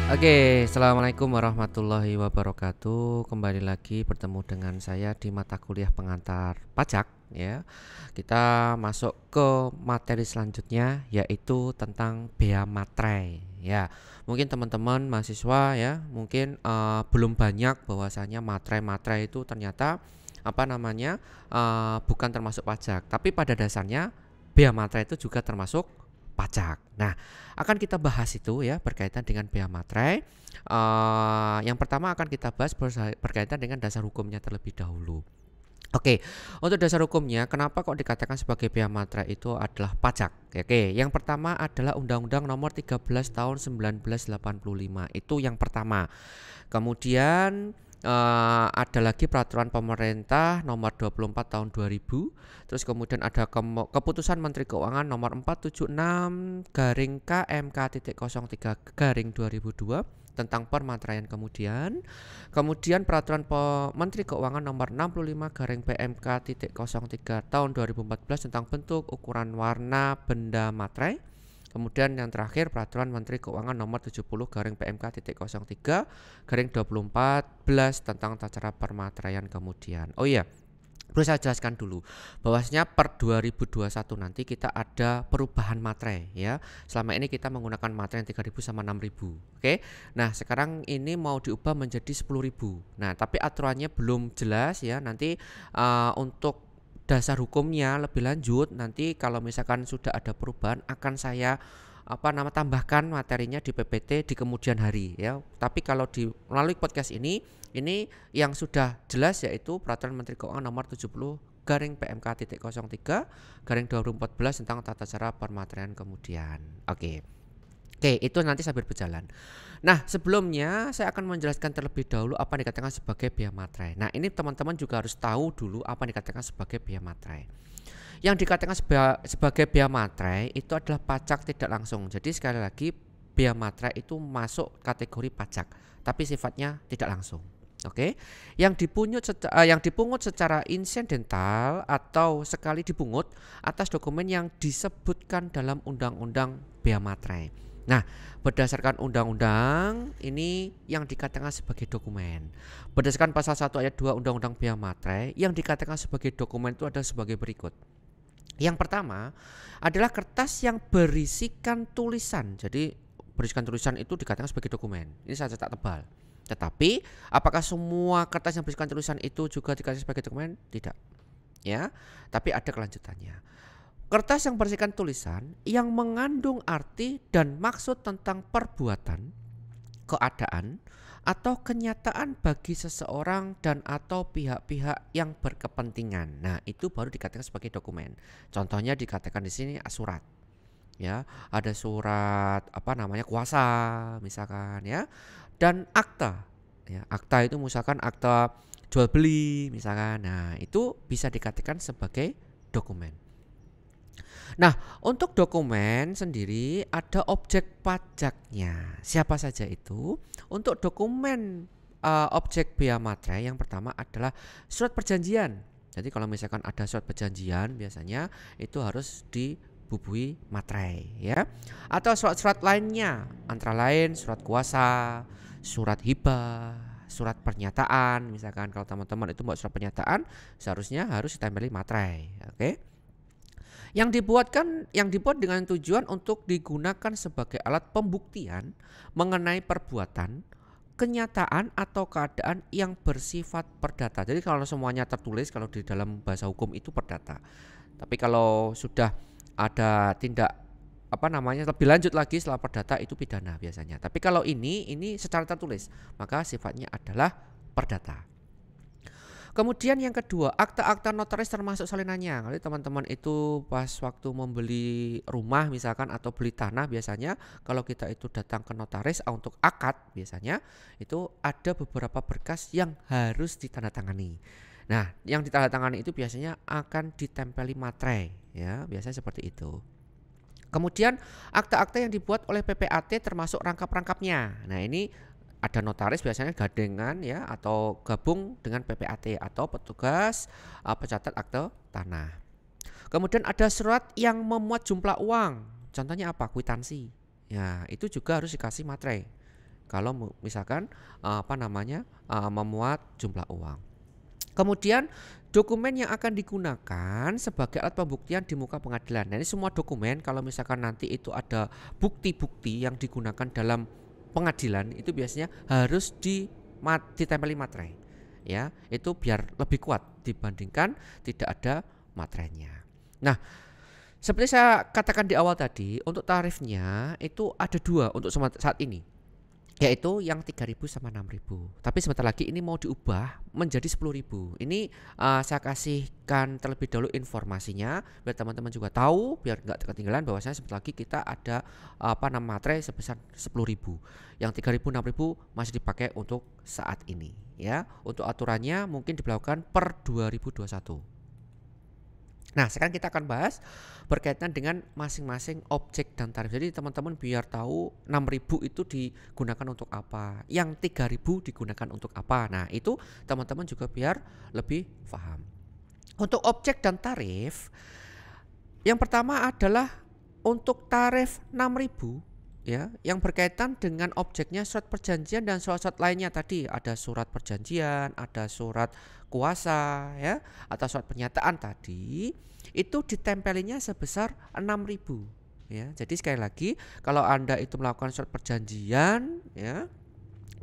Oke, assalamualaikum warahmatullahi wabarakatuh. Kembali lagi bertemu dengan saya di mata kuliah pengantar pajak ya. Kita masuk ke materi selanjutnya yaitu tentang bea materai ya. Mungkin teman-teman mahasiswa ya, mungkin belum banyak bahwasanya materai-materai itu ternyata bukan termasuk pajak, tapi pada dasarnya bea materai itu juga termasuk pajak. Nah, akan kita bahas itu ya berkaitan dengan bea materai. Yang pertama akan kita bahas berkaitan dengan dasar hukumnya terlebih dahulu. Oke, untuk dasar hukumnya, kenapa kok dikatakan sebagai bea materai itu adalah pajak? Oke, yang pertama adalah Undang-Undang Nomor 13 Tahun 1985. Itu yang pertama. Kemudian ada lagi peraturan pemerintah nomor 24 tahun 2000. Terus kemudian ada keputusan Menteri Keuangan nomor 476 garing KMK.03 garing 2002 tentang permateraian. Kemudian peraturan Menteri Keuangan nomor 65 garing PMK.03 tahun 2014 tentang bentuk, ukuran, warna benda materai. Kemudian yang terakhir peraturan Menteri Keuangan nomor 70 garing PMK.03 garing 2014 tentang tata cara permateraian kemudian. Oh iya, perlu saya jelaskan dulu bahwasanya per 2021 nanti kita ada perubahan materai ya. Selama ini kita menggunakan materai yang 3.000 sama 6.000. Oke. Nah, sekarang ini mau diubah menjadi 10.000. Nah, tapi aturannya belum jelas ya. Nanti untuk dasar hukumnya lebih lanjut nanti kalau misalkan sudah ada perubahan akan saya tambahkan materinya di PPT di kemudian hari ya. Tapi kalau melalui podcast ini yang sudah jelas yaitu peraturan Menteri Keuangan nomor 70 garing PMK.03 garing 2014 tentang tata cara permateraian kemudian. Oke, itu nanti sambil berjalan. Nah, sebelumnya saya akan menjelaskan terlebih dahulu apa yang dikatakan sebagai bea materai. Nah, ini teman-teman juga harus tahu dulu apa yang dikatakan sebagai bea materai. Yang dikatakan sebagai bea materai itu adalah pajak tidak langsung. Jadi sekali lagi bea materai itu masuk kategori pajak, tapi sifatnya tidak langsung. Oke, yang dipungut secara insidental atau sekali dipungut atas dokumen yang disebutkan dalam Undang-Undang Bea Materai. Nah, berdasarkan undang-undang ini yang dikatakan sebagai dokumen. Berdasarkan pasal 1 ayat 2 Undang-Undang Bea Materai, yang dikatakan sebagai dokumen itu ada sebagai berikut. Yang pertama adalah kertas yang berisikan tulisan. Jadi berisikan tulisan itu dikatakan sebagai dokumen. Ini saya cetak tebal. Tetapi apakah semua kertas yang berisikan tulisan itu juga dikatakan sebagai dokumen? Tidak. Ya, tapi ada kelanjutannya. Kertas yang berisikan tulisan yang mengandung arti dan maksud tentang perbuatan, keadaan, atau kenyataan bagi seseorang dan atau pihak-pihak yang berkepentingan. Nah, itu baru dikatakan sebagai dokumen. Contohnya dikatakan di sini surat. Ya, ada surat kuasa misalkan ya. Dan akta. Ya, akta itu misalkan akta jual beli misalkan. Nah, itu bisa dikatakan sebagai dokumen. Nah, untuk dokumen sendiri ada objek pajaknya. Siapa saja itu? Untuk dokumen objek bea materai yang pertama adalah surat perjanjian. Jadi kalau misalkan ada surat perjanjian biasanya itu harus dibubuhi materai ya. Atau surat-surat lainnya, antara lain surat kuasa, surat hibah, surat pernyataan. Misalkan kalau teman-teman itu buat surat pernyataan seharusnya harus ditempeli materai. Oke. Yang dibuat dengan tujuan untuk digunakan sebagai alat pembuktian mengenai perbuatan, kenyataan atau keadaan yang bersifat perdata. Jadi kalau semuanya tertulis kalau di dalam bahasa hukum itu perdata. Tapi kalau sudah ada tindak lebih lanjut lagi setelah perdata itu pidana biasanya. Tapi kalau ini secara tertulis, maka sifatnya adalah perdata. Kemudian yang kedua, akta-akta notaris termasuk salinannya. Kalau teman-teman itu pas waktu membeli rumah misalkan atau beli tanah biasanya kalau kita itu datang ke notaris untuk akad biasanya itu ada beberapa berkas yang harus ditandatangani. Nah, yang ditandatangani itu biasanya akan ditempeli materai ya, biasanya seperti itu. Kemudian akta-akta yang dibuat oleh PPAT termasuk rangkap-rangkapnya. Nah, ini ada notaris biasanya gandengan ya atau gabung dengan PPAT atau petugas pencatat akte tanah. Kemudian ada surat yang memuat jumlah uang. Contohnya apa? Kwitansi. Ya, itu juga harus dikasih materai. kalau misalkan memuat jumlah uang. Kemudian dokumen yang akan digunakan sebagai alat pembuktian di muka pengadilan. Nah, ini semua dokumen kalau misalkan nanti itu ada bukti-bukti yang digunakan dalam pengadilan itu biasanya harus ditempeli materai. Ya, itu biar lebih kuat dibandingkan tidak ada materainya. Nah, seperti saya katakan di awal tadi, untuk tarifnya itu ada dua untuk saat ini, yaitu yang 3.000 sama 6.000. Tapi sebentar lagi ini mau diubah menjadi 10.000. Ini saya kasihkan terlebih dahulu informasinya biar teman-teman juga tahu, biar nggak ketinggalan bahwasanya sebentar lagi kita ada materai sebesar 10.000. Yang 3.000 6.000 masih dipakai untuk saat ini ya. Untuk aturannya mungkin diberlakukan per 2021. Nah, sekarang kita akan bahas berkaitan dengan masing-masing objek dan tarif. Jadi teman-teman biar tahu 6.000 itu digunakan untuk apa, yang 3.000 digunakan untuk apa. Nah, itu teman-teman juga biar lebih paham. Untuk objek dan tarif, yang pertama adalah untuk tarif 6.000 ya, yang berkaitan dengan objeknya surat perjanjian dan surat-surat lainnya tadi. Ada surat perjanjian, ada surat kuasa ya, atau surat pernyataan tadi, itu ditempelinya sebesar 6.000 ya. Jadi sekali lagi, kalau Anda itu melakukan surat perjanjian ya,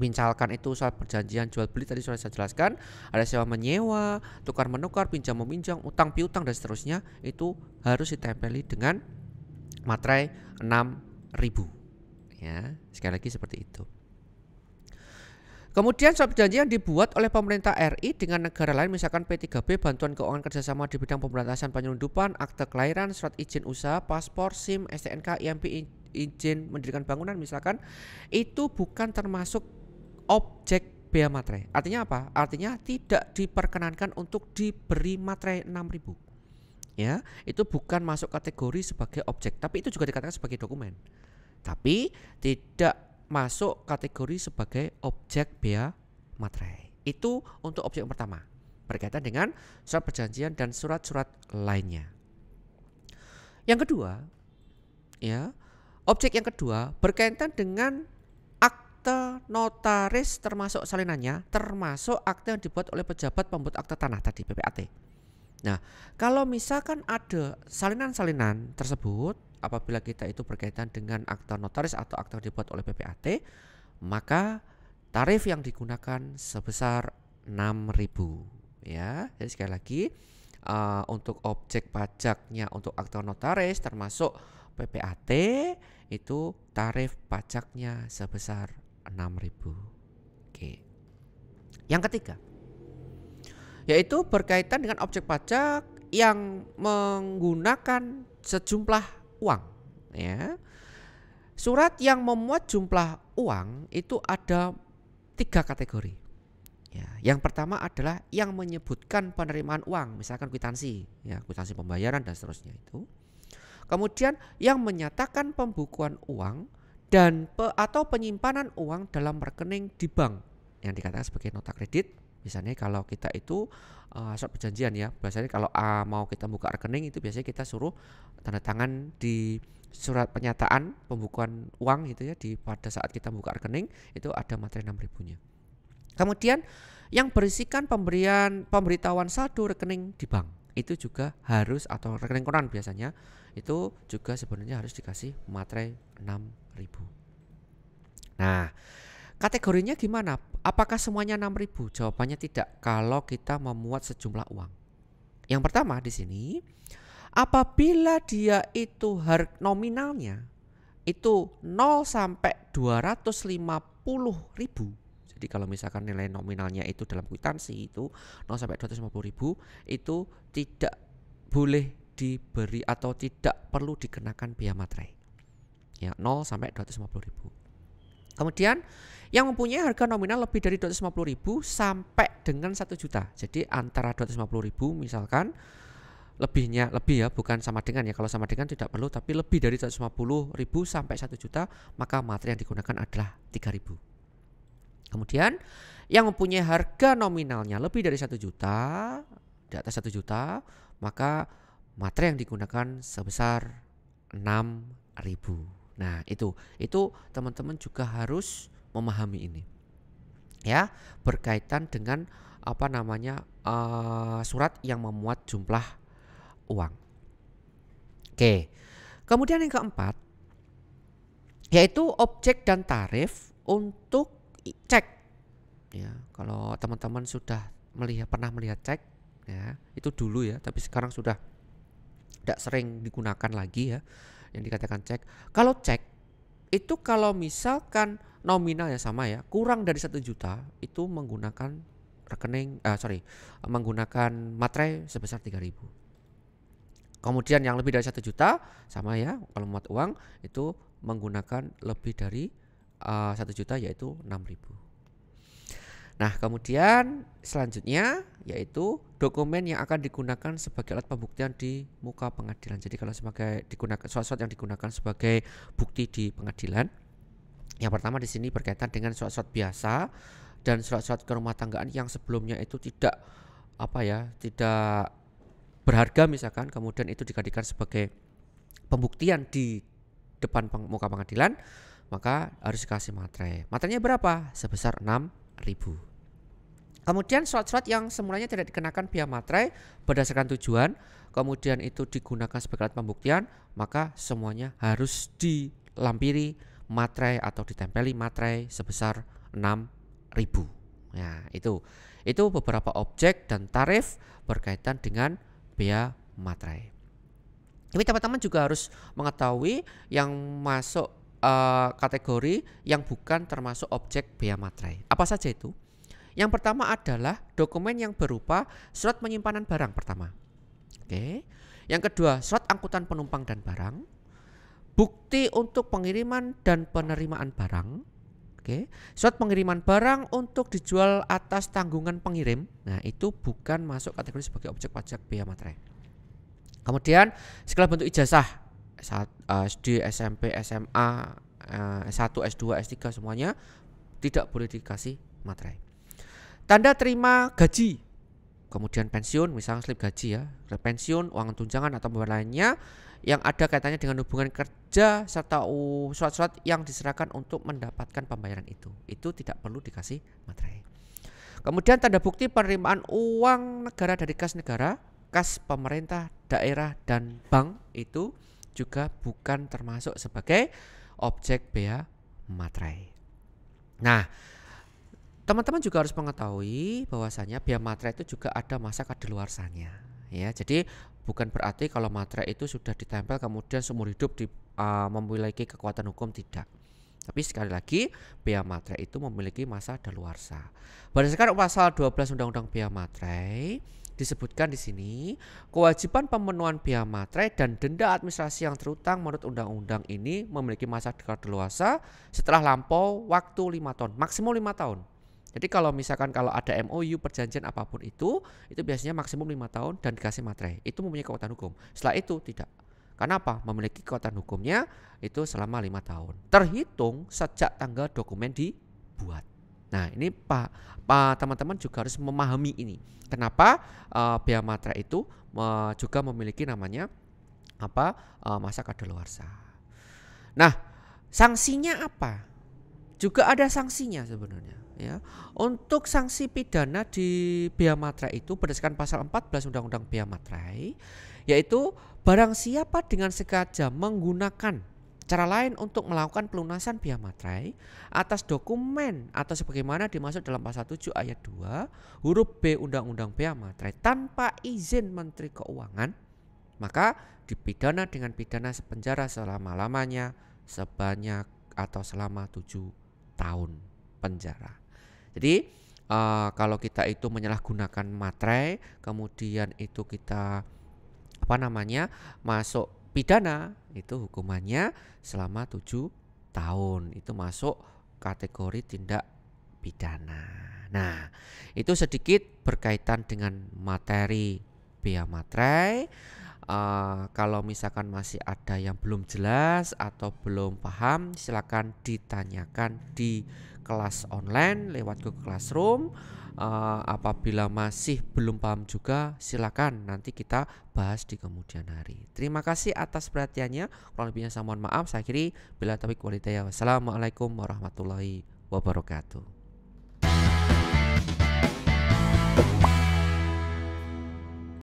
misalkan itu surat perjanjian jual beli tadi sudah saya jelaskan, ada sewa menyewa, tukar menukar, pinjam meminjam, utang piutang dan seterusnya, itu harus ditempeli dengan materai 6.000 ya. Sekali lagi seperti itu. Kemudian surat perjanjian dibuat oleh pemerintah RI dengan negara lain, misalkan P3B, bantuan keuangan kerjasama di bidang pemberantasan penyelundupan, akte kelahiran, surat izin usaha, paspor, SIM, STNK, IMP, izin mendirikan bangunan misalkan, itu bukan termasuk objek bea materai. Artinya apa? Artinya tidak diperkenankan untuk diberi materai 6.000. Ya, itu bukan masuk kategori sebagai objek, tapi itu juga dikatakan sebagai dokumen. Tapi tidak masuk kategori sebagai objek bea materai. Itu untuk objek yang pertama, berkaitan dengan surat perjanjian dan surat-surat lainnya. Yang kedua, ya, objek yang kedua berkaitan dengan akte notaris termasuk salinannya, termasuk akte yang dibuat oleh pejabat pembuat akte tanah tadi, PPAT. Nah, kalau misalkan ada salinan-salinan tersebut, apabila kita itu berkaitan dengan akta notaris atau akta yang dibuat oleh PPAT, maka tarif yang digunakan sebesar 6.000 ya. Jadi sekali lagi, untuk objek pajaknya untuk akta notaris termasuk PPAT itu tarif pajaknya sebesar 6.000. Oke. Yang ketiga, yaitu berkaitan dengan objek pajak yang menggunakan sejumlah uang ya. Surat yang memuat jumlah uang itu ada 3 kategori ya. Yang pertama adalah yang menyebutkan penerimaan uang, misalkan kwitansi ya, kwitansi pembayaran dan seterusnya itu. Kemudian yang menyatakan pembukuan uang dan atau penyimpanan uang dalam rekening di bank yang dikatakan sebagai nota kredit. Misalnya kalau kita itu surat perjanjian ya, biasanya kalau mau kita buka rekening itu biasanya kita suruh tanda tangan di surat pernyataan pembukuan uang gitu ya, pada saat kita buka rekening itu ada materai 6.000-nya. Kemudian yang berisikan pemberitahuan saldo rekening di bank itu juga harus, atau rekening koran biasanya itu juga sebenarnya harus dikasih materai 6.000. Nah, kategorinya gimana? Apakah semuanya 6.000? Jawabannya tidak kalau kita memuat sejumlah uang. Yang pertama di sini, apabila dia itu nominalnya itu 0 sampai 250.000. Jadi kalau misalkan nilai nominalnya itu dalam kwitansi itu 0 sampai 250.000, itu tidak boleh diberi atau tidak perlu dikenakan bea materai. Ya, 0 sampai 250.000. Kemudian yang mempunyai harga nominal lebih dari 250.000 sampai dengan 1 juta. Jadi antara 250.000 misalkan, lebih ya, bukan sama dengan ya. Kalau sama dengan tidak perlu, tapi lebih dari 250.000 sampai 1 juta, maka materai yang digunakan adalah 3.000. Kemudian yang mempunyai harga nominalnya lebih dari 1 juta, di atas 1 juta, maka materai yang digunakan sebesar 6.000. Nah, itu teman-teman juga harus memahami ini ya, berkaitan dengan surat yang memuat jumlah uang. Oke. Kemudian yang keempat yaitu objek dan tarif untuk cek. Ya, kalau teman-teman sudah pernah melihat cek ya, itu dulu ya, tapi sekarang sudah tidak sering digunakan lagi ya yang dikatakan cek. Kalau cek itu kalau misalkan nominal ya sama ya, kurang dari 1 juta itu menggunakan menggunakan materai sebesar 3.000. Kemudian yang lebih dari 1 juta sama ya, kalau muat uang itu menggunakan lebih dari 1 juta yaitu 6.000. Nah, kemudian selanjutnya yaitu dokumen yang akan digunakan sebagai alat pembuktian di muka pengadilan. Jadi kalau surat-surat yang digunakan sebagai bukti di pengadilan, yang pertama di sini berkaitan dengan surat-surat biasa dan surat-surat kerumah tanggaan yang sebelumnya itu tidak berharga misalkan, kemudian itu dijadikan sebagai pembuktian di depan muka pengadilan, maka harus dikasih materai. Materainya berapa? Sebesar 6.000. Kemudian surat-surat yang semulanya tidak dikenakan biaya materai berdasarkan tujuan, kemudian itu digunakan sebagai alat pembuktian, maka semuanya harus dilampiri materai atau ditempeli materai sebesar 6.000. Nah, itu beberapa objek dan tarif berkaitan dengan bea materai. Tapi teman-teman juga harus mengetahui yang masuk kategori yang bukan termasuk objek bea materai. Apa saja itu? Yang pertama adalah dokumen yang berupa surat penyimpanan barang pertama. Oke. Yang kedua, surat angkutan penumpang dan barang, bukti untuk pengiriman dan penerimaan barang. Oke. Surat pengiriman barang untuk dijual atas tanggungan pengirim. Nah, itu bukan masuk kategori sebagai objek pajak bea materai. Kemudian segala bentuk ijazah SD, SMP, SMA, S1, S2, S3 semuanya tidak boleh dikasih materai. Tanda terima gaji, kemudian pensiun, misalnya slip gaji ya, pensiun, uang tunjangan atau pembayaran lainnya yang ada kaitannya dengan hubungan kerja serta surat-surat yang diserahkan untuk mendapatkan pembayaran itu tidak perlu dikasih materai. Kemudian tanda bukti penerimaan uang negara dari kas negara, kas pemerintah daerah dan bank itu juga bukan termasuk sebagai objek bea materai. Nah, teman-teman juga harus mengetahui bahwasanya bea materai itu juga ada masa kadaluarsanya ya. Jadi bukan berarti kalau materai itu sudah ditempel kemudian seumur hidup memiliki kekuatan hukum, tidak. Tapi sekali lagi bea materai itu memiliki masa kadaluarsa. Berdasarkan pasal 12 Undang-Undang Bea Materai disebutkan di sini kewajiban pemenuhan bea materai dan denda administrasi yang terutang menurut undang-undang ini memiliki masa kadaluarsa setelah lampau waktu 5 tahun, maksimum 5 tahun. Jadi kalau misalkan kalau ada MOU perjanjian apapun itu biasanya maksimum 5 tahun dan dikasih materai. Itu mempunyai kekuatan hukum. Setelah itu tidak. Karena apa? Memiliki kekuatan hukumnya itu selama 5 tahun. Terhitung sejak tanggal dokumen dibuat. Nah, ini teman-teman juga harus memahami ini. Kenapa bea materai itu juga memiliki namanya masa kadaluarsa. Nah, sanksinya apa? Juga ada sanksinya sebenarnya ya. Untuk sanksi pidana di bea materai itu berdasarkan pasal 14 Undang-Undang Bea Materai, yaitu barang siapa dengan sengaja menggunakan cara lain untuk melakukan pelunasan bea materai atas dokumen atau sebagaimana dimaksud dalam pasal 7 ayat 2 huruf B Undang-Undang Bea Materai tanpa izin Menteri Keuangan, maka dipidana dengan pidana penjara selama-lamanya sebanyak atau selama 7 tahun penjara. Jadi kalau kita itu menyalahgunakan materai, kemudian itu kita masuk pidana, itu hukumannya selama 7 tahun. Itu masuk kategori tindak pidana. Nah, itu sedikit berkaitan dengan materi bea materai. Kalau misalkan masih ada yang belum jelas atau belum paham, silakan ditanyakan di kelas online lewat Google Classroom. Apabila masih belum paham juga, silakan nanti kita bahas di kemudian hari. Terima kasih atas perhatiannya. Kurang lebihnya saya mohon maaf. Saya akhiri, bila taufiq wal hidayah. Wassalamualaikum warahmatullahi wabarakatuh.